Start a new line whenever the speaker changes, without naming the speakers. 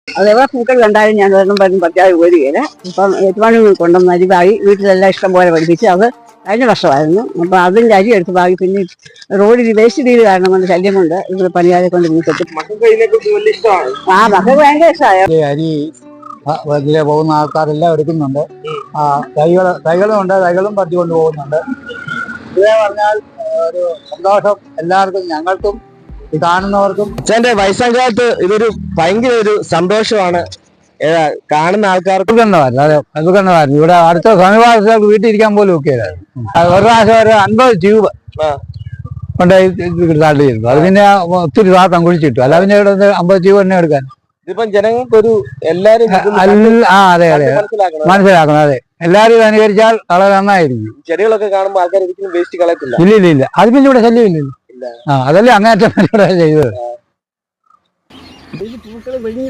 അതേപോലെ പൂക്കൾ കണ്ടാലും ഞാൻ ഒരെണ്ണം പറഞ്ഞ് പറ്റാതെ പോരുകയില്ല. ഇപ്പം ഏറ്റുമാനൂർ കൊണ്ടുവന്ന അരി പാകി വീട്ടിലെല്ലാം ഇഷ്ടം പോലെ പഠിപ്പിച്ച് അത് കഴിഞ്ഞ വർഷമായിരുന്നു. അപ്പം അതിൻ്റെ അരി എടുത്ത് പാകി പിന്നെ റോഡിൽ വേസ്റ്റ് രീതി കാരണം കൊണ്ട് ശല്യം കൊണ്ട് ഇവിടെ പണിയാതെ കൊണ്ട് വീട്ടിൽ മക്കൾക്ക് ഭയങ്കര ഇഷ്ടമായ
അരി വലിയ പോകുന്ന ആൾക്കാരെല്ലാം എടുക്കുന്നുണ്ട്. തൈകളും ഉണ്ട്, തൈകളും പറിച്ചുകൊണ്ട് പോകുന്നുണ്ട്. ഇതേ പറഞ്ഞാൽ ഒരു സന്തോഷം എല്ലാവർക്കും, ഞങ്ങൾക്കും ഈ കാണുന്നവർക്കും.
എന്റെ വയസ്സാം കാലത്ത് ഇതൊരു ഭയങ്കര ഒരു സന്തോഷമാണ്. കാണുന്ന ആൾക്കാർക്ക്
അതുകൊണ്ടായിരുന്നു ഇവിടെ അടുത്ത സമീപവാസികൾക്ക് വീട്ടിൽ ഇരിക്കാൻ പോലും ഒക്കെ ഒരു പ്രാവശ്യം ഒരു 50 ട്യൂബ് കൊണ്ടുപോയി തള്ളി ചെയ്തു. അത് പിന്നെ ഒത്തിരി താത്തം കുഴിച്ചിട്ടു. അല്ല പിന്നെ ഇവിടെ 50 ട്യൂബ് തന്നെ എടുക്കാൻ.
ഇതിപ്പം ജനങ്ങൾക്കൊരു എല്ലാരും
അതെ മനസ്സിലാക്കണം. അതെ, എല്ലാരും അനുകരിച്ചാൽ വളരെ നന്നായിരിക്കും.
ചെടികളൊക്കെ കാണുമ്പോൾ ആൾക്കാർ ഒരിക്കലും വേസ്റ്റ് കളയത്തില്ല.
ഇല്ല അത് പിന്നെ ഇവിടെ ശല്യമില്ലല്ലോ. അതല്ലേ അങ്ങേറ്റം ചെയ്തത്.
പൂക്കൾ വെളിഞ്ഞു